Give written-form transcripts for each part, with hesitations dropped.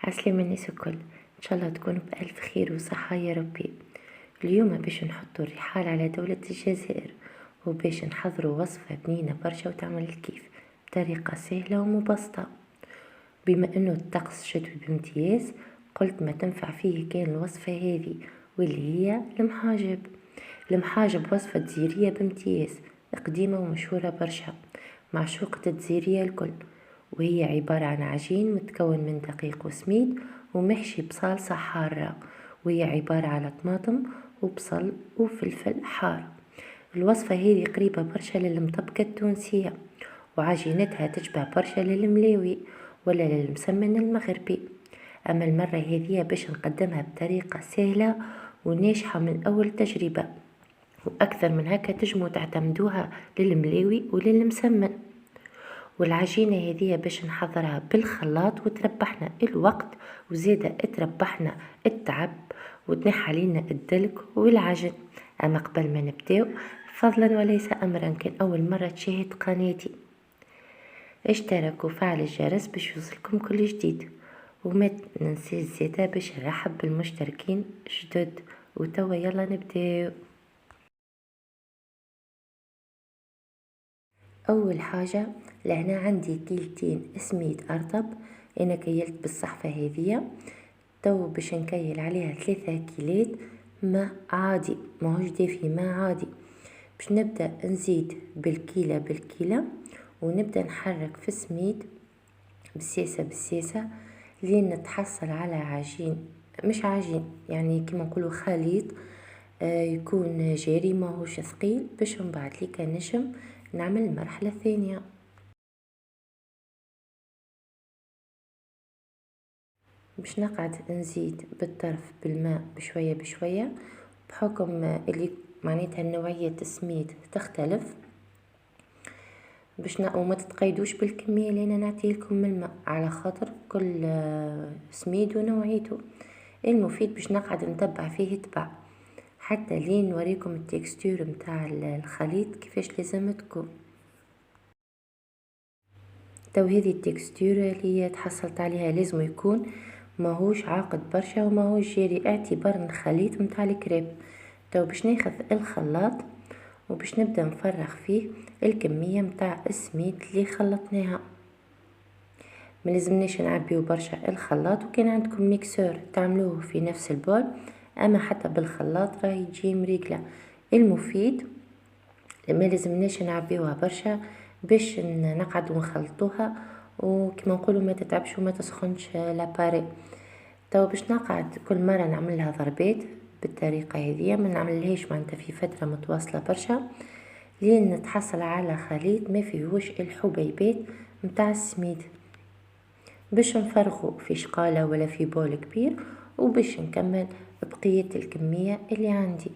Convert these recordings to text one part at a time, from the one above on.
عسلامة الناس الكل، ان شاء الله تكونوا بألف خير وصحة يا ربي. اليوم باش نحطوا الرحال على دولة الجزائر، وباش نحضروا وصفة بنينة برشا وتعمل الكيف بطريقة سهلة ومبسطة. بما انه الطقس شتوي بامتياز، قلت ما تنفع فيه كان الوصفة هذه، واللي هي المحاجب وصفة جزيرية بامتياز، قديمة ومشهورة برشا، معشوقة الجزيرية الكل. وهي عبارة عن عجين متكون من دقيق وسميد ومحشي بصلصة حارة، وهي عبارة على طماطم وبصل وفلفل حار. الوصفة هذه قريبة برشا للمطبكة التونسية، وعجينتها تشبه برشا للملاوي ولا للمسمن المغربي. أما المرة هذه باش نقدمها بطريقة سهلة وناجحة من أول تجربة، وأكثر من هكا تجمو تعتمدوها للملاوي وللمسمن. والعجينة هذه باش نحضرها بالخلاط وتربحنا الوقت وزيادة تربحنا التعب وتنحى علينا الدلك والعجن. أما قبل ما نبداو، فضلا وليس أمرا، كان أول مرة تشاهد قناتي اشترك وفعل الجرس باش يوصلكم كل جديد، وما ننسيش زيادة باش نرحب بالمشتركين جدد. وتوا يلا نبداو. اول حاجه، لهنا عندي كيلتين سميد ارطب، انا كيلت بالصحفه هذية. تو باش نكيل عليها 3 كيلات ماء عادي، ماهوش دافي، ماء عادي. باش نبدا نزيد بالكيله ونبدا نحرك في السميد بالسياسه لين نتحصل على عجين، مش عجين يعني كما نقولوا خليط، يكون جاري ماهوش ثقيل، باش من بعد ليك نجم نعمل المرحلة الثانية. باش نقعد نزيد بالطرف بالماء بشوية بشوية، بحكم اللي معناتها نوعية السميد تختلف، باش وما تتقيدوش بالكمية اللي انا نعطيه لكم من الماء، على خاطر كل سميد ونوعيته. المفيد باش نقعد نتبع فيه تبع حتى لين نوريكم التكستور متاع الخليط كيفاش لازم تكون. تو هذه التكستور اللي تحصلت عليها لازم يكون ماهوش عاقد برشا وماهوش جاري، اعتبار الخليط متاع الكريب. تو باش ناخذ الخلاط وباش نبدا نفرغ فيه الكميه متاع السميد اللي خلطناها. ما لازمناش نعبيو برشا الخلاط، وكان عندكم ميكسور تعملوه في نفس البول، اما حتى بالخلاط راهي تجي مريقله. المفيد ما لازمناش نعبيوها برشا باش نقعد ونخلطوها، وكما نقولوا ما تتعبش وما تسخنش لاباري. تو باش نقعد كل مره نعملها ضربات بالطريقه هذه، ما نعملهاش معناتها في فتره متواصله برشا، لين نتحصل على خليط ما فيهوش الحبيبات متاع السميد، باش نفرغه في شقاله ولا في بول كبير، وباش نكمل بقيه الكميه اللي عندي.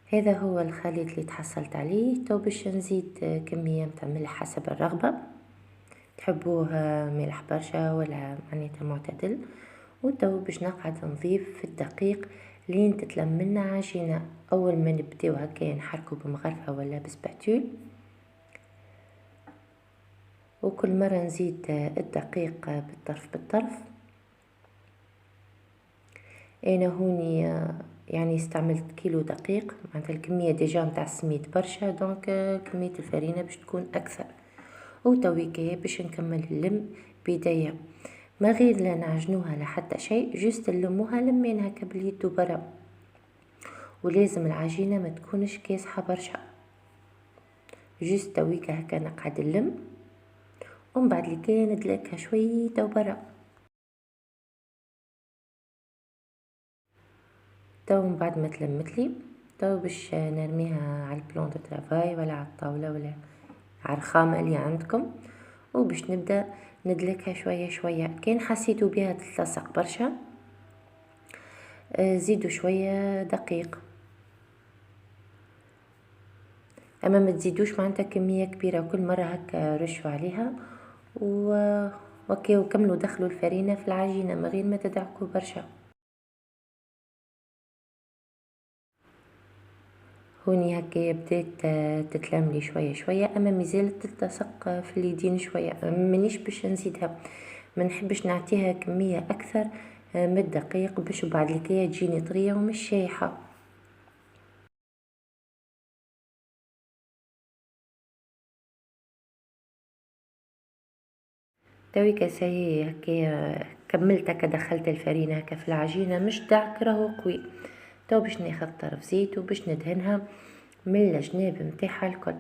هذا هو الخليط اللي تحصلت عليه. تو باش نزيد كمية متاع ملح حسب الرغبة، تحبوه ملح برشا ولا معناتها معتدل. وتو باش نقعد نضيف في الدقيق لين تتلم لنا عجينة. اول ما نبداو هكا نحركو بمغرفة ولا بسباتول، وكل مرة نزيد الدقيق بالطرف. انا هوني يعني استعملت كيلو دقيق، معناتها الكمية ديجا متاع السميد برشا، دونك كمية الفرينة باش تكون اكثر. وتويكا باش نكمل اللم بيديا، ما غير لا نعجنوها لحتى شيء، جست نلموها لمين هكا باليد برا. ولازم العجينة ما تكونش كاسحة برشا، جست تويكا هكا نقعد اللم، ومن بعد اللي كان ندلكها شوية برا. تو من بعد ما تلمتلي، تو باش نرميها على البلون دو ترافاي ولا على الطاولة ولا على الرخامة اللي عندكم، وباش نبدا ندلكها شويه شويه. كان حسيتوا بها تلصق برشا، زيدوا شويه دقيق، اما ما تزيدوش معناتها كميه كبيره، وكل مره هكا رشوا عليها وكملوا دخلوا الفرينه في العجينه من غير ما تدعكوا برشا. هوني هكايا بدات تتلملي شويه شويه، اما مازالت تلتصق في اليدين شويه. مانيش باش نزيدها، ما نحبش نعطيها كميه اكثر من الدقيق باش بعد الكايه تجيني طريه ومش شايحه. تويكا ساي هكايا كملت هكا، دخلت الفرينه هكا في العجينه، مش دعك راهو قوي. تو باش ناخذ طرف زيت وباش ندهنها من الجناب نتاعها الكل.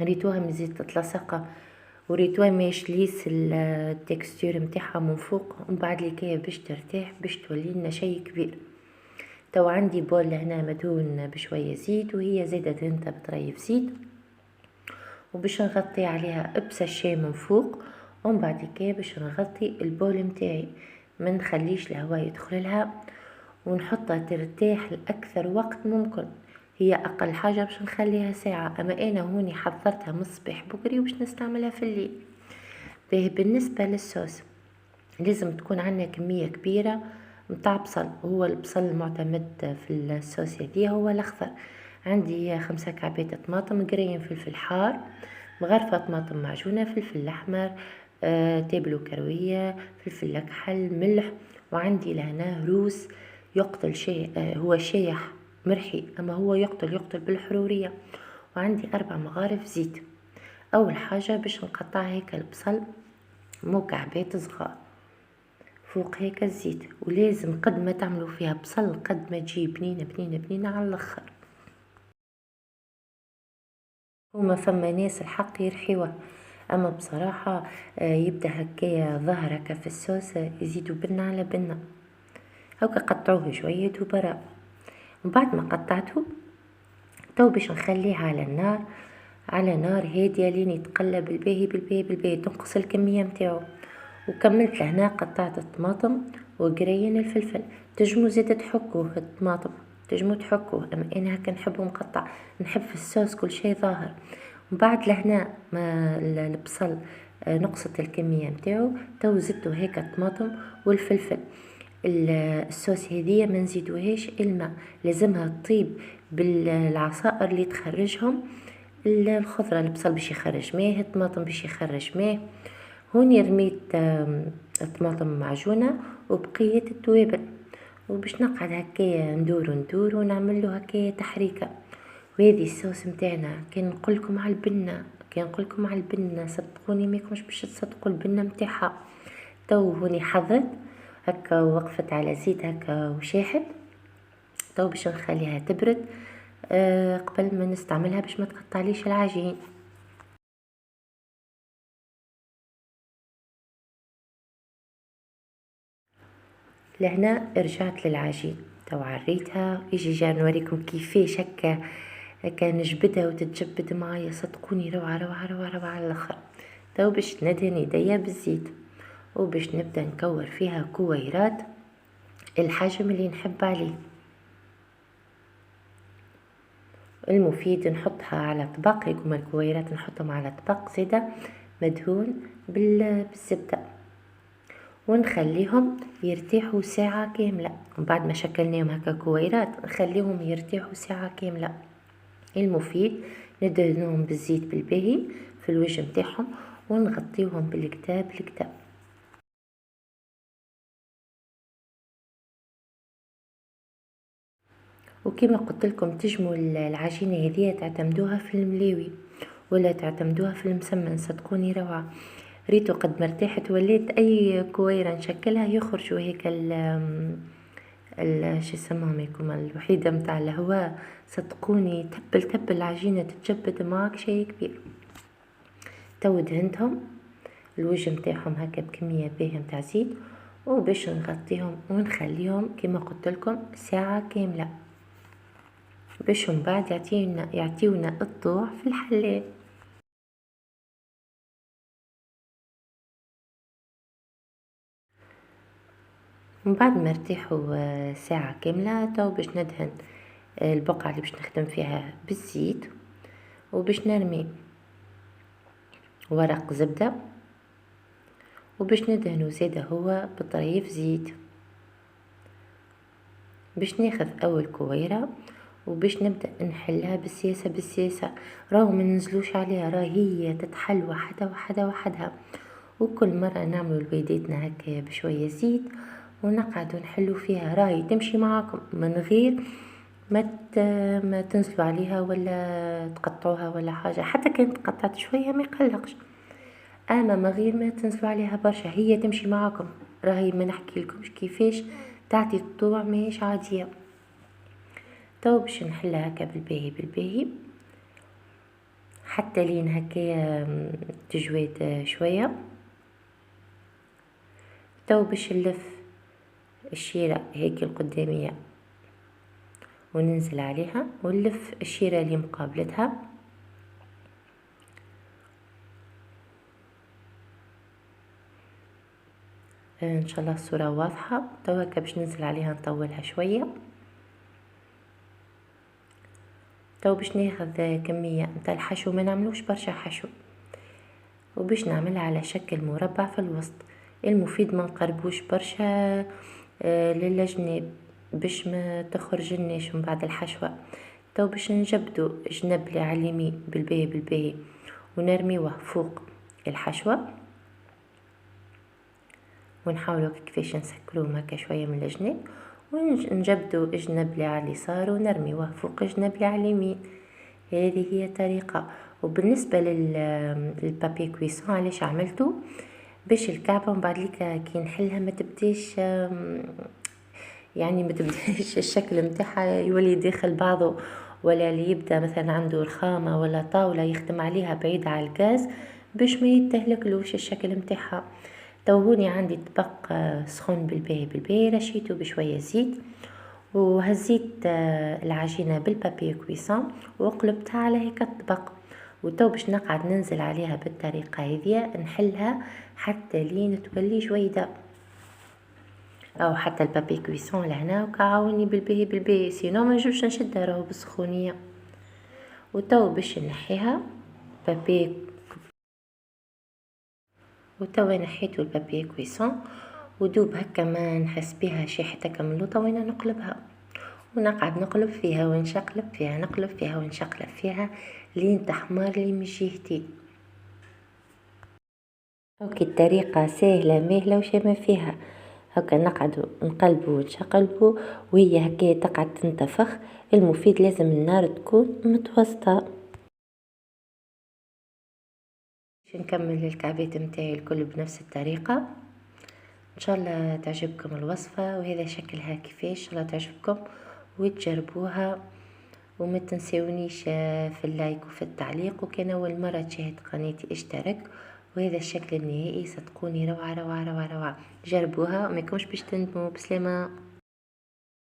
ريتوها مزيت تتلصق، وريتوها ماهيش ليس التكستور نتاعها من فوق، ومن بعد الكايه باش ترتاح باش تولي لنا شيء كبير. تو عندي بول هنا مدهون بشويه زيت، وهي زاده دهنتها بطريف زيت، وباش نغطي عليها بساشي من فوق. ومن بعد الكايه باش نغطي البول نتاعي، ما نخليش الهواء يدخل لها، ونحطها ترتاح لاكثر وقت ممكن. هي اقل حاجه باش نخليها ساعه، اما انا هوني حضرتها من الصباح بكري باش نستعملها في الليل. بالنسبه للصوص لازم تكون عندنا كميه كبيره متاع بصل. هو البصل المعتمد في الصوص هذه هو الاخضر. عندي 5 كعبات طماطم، قرين فلفل حار، مغرفه طماطم معجونه، فلفل احمر، تابل وكرويه، فلفل اكحل، ملح. وعندي لهنا روس يقتل شيء، هو شايح مرحي، اما هو يقتل بالحروريه. وعندي 4 مغارف زيت. اول حاجه باش نقطع هيك البصل مكعبات صغار فوق هيك الزيت، ولازم قد ما تعملوا فيها بصل قد ما تجي بنينه بنينه بنينه على الاخر. هما فما ناس الحق يرحيوه، اما بصراحه يبدا هكايا ظهر هكا في الصوص يزيدوا بنه على بنه. هكا قطعوه شويه وبراء. من بعد ما قطعته تو باش نخليه على النار، على نار هاديه لين يتقلب بالباهي بالباهي بالباهي، تنقص الكميه نتاعو. وكملت لهنا قطعت الطماطم وقرين الفلفل. تجمو زيادة تحكوه الطماطم، تجمو تحكوه، اما انا هكا نحبه مقطع، نحب في الصوص كل شيء ظاهر. وبعد لهنا ما البصل نقصت الكمية نتاعو، تو زدتو هيك الطماطم والفلفل. الصوص هذيا ما نزيدوهاش الماء، لازمها تطيب بالعصائر اللي تخرجهم الخضرة. البصل باش يخرج ماء، الطماطم باش يخرج ماء. هوني رميت طماطم معجونة وبقية التوابل، وباش نقعد هكايا ندور ونعمل له هكايا تحريكة. وهذه الصوص نتاعنا. كان نقولكم على البنة صدقوني ماكمش باش تصدقوا البنة نتاعها. تو هوني حضرت هكا، وقفت على زيت هكا وشاحت. تو باش نخليها تبرد قبل ما نستعملها باش ما تقطعليش العجين. لهنا رجعت للعجين، تو عريتها يجي جا نوريكم كيفاش هكا نجبدها وتتجبد معايا. صدقوني روعة روعة روعة روعة على الاخر. تو باش ندهن يديا بالزيت، وباش نبدا نكور فيها كويرات الحجم اللي نحب عليه. المفيد نحطها على طبق، يكون الكويرات نحطهم على طبق زيدا مدهون بالزبده، ونخليهم يرتاحوا ساعة كاملة. بعد ما شكلناهم هكا كويرات نخليهم يرتاحوا ساعة كاملة. المفيد ندهنوهم بالزيت بالباهي في الوجه متاعهم، ونغطيوهم بالكتاب. وكما قلت لكم تجموا العجينة هذه تعتمدوها في الملاوي ولا تعتمدوها في المسمن. صدقوني روعة. ريتو قد مرتاحت، وليت اي كويرة نشكلها يخرجوا هيك شو يسموهم هيكم الوحيدة متاع الهواء. صدقوني تبل العجينة تتجبد معك شيء كبير. تو دهنتهم الوجه متاعهم هكا بكمية باهية متاع زيت، وباش نغطيهم ونخليهم كما قلت لكم ساعة كاملة باش من بعد يعطيونا الضوء في الحلاه. من بعد ما ارتاحوا ساعة كاملة، تو باش ندهن البقعة اللي باش نخدم فيها بالزيت، وباش نرمي ورق زبدة، وباش ندهنو زيادة هو بطريف زيت. باش ناخذ اول كويرة وباش نبدأ نحلها بالسياسة راهو ما ننزلوش عليها، راه هي تتحل وحدها. وكل مرة نعملوا لوليداتنا هكا بشوية زيت ونقعدوا نحلوا فيها، راهي تمشي معاكم من غير ما تنزلوا عليها ولا تقطعوها ولا حاجة. حتى كانت قطعت شوية ما يقلقش، اما من غير ما تنزلوا عليها برشا هي تمشي معاكم. راهي ما نحكي لكمش كيفاش تعطي الطوع ماهيش عادية. تو باش نحلها هكا بالباهي حتى لين هكايا تجويد شوية. تو باش نلف الشيرة هيك القدامية وننزل عليها، ونلف الشيرة اللي مقابلتها. ان شاء الله الصورة واضحة. تو هكا باش ننزل عليها نطولها شوية. تو باش ناخذ كمية نتاع الحشو، ما نعملوش برشا حشو، وباش نعملها على شكل مربع في الوسط. المفيد ما نقربوش برشا للجناب باش ما تخرجناش من بعد الحشوة. تو باش نجبدو جنب اللي على اليمين بالباهي ونرميوه فوق الحشوة، ونحاولوا كيفاش نسكروهم هكا شوية من الجناب، ونجبدو الجنب اللي على اليسار ونرميوه فوق الجنب اللي على اليمين. هذه هي طريقة. وبالنسبة للبابي كويسون علاش عملته؟ باش الكعبة من بعد ليك كي نحلها ما تبداش يعني ما تبداش الشكل متاعها يولي داخل بعضه، ولا اللي يبدا مثلا عنده رخامة ولا طاولة يخدم عليها بعيد على الغاز باش ما يتهلكلوش الشكل متاعها. توهوني عندي طبق سخون بالباهي رشيته بشوية زيت، وهزيت العجينة بالبابي كويسون وقلبتها على هيك الطبق. وتو باش نقعد ننزل عليها بالطريقة هذه نحلها حتى لين تولي جويدة، او حتى البابي كويسون لهنا وكعاوني بالباهي سينو ما نجوش نشدها راهو بالسخونية. وتو باش نحيها بابي، وتوا نحيتو البابي كويسون ودوب هكا ما نحس بها شي حتى كملوطة وين نقلبها، ونقعد نقلب فيها ونشقلب فيها، نقلب فيها ونشقلب فيها لين تحمر لي من جهتين. هاكي الطريقة سهلة ماهلة وش ما فيها. هكا نقعدوا نقلبوا ونشقلبوا وهي هكا تقعد تنتفخ. المفيد لازم النار تكون متوسطة. باش نكمل الكعبات متاعي الكل بنفس الطريقة. ان شاء الله تعجبكم الوصفة، وهذا شكلها كيفاش. ان شاء الله تعجبكم وتجربوها، وما تنسونيش في اللايك وفي التعليق، وكان اول مرة تشاهد قناتي اشترك. وهذا الشكل النهائي صدقوني روعة روعة روعة روعة. جربوها وما يكونش باش تندموا. بسلامة.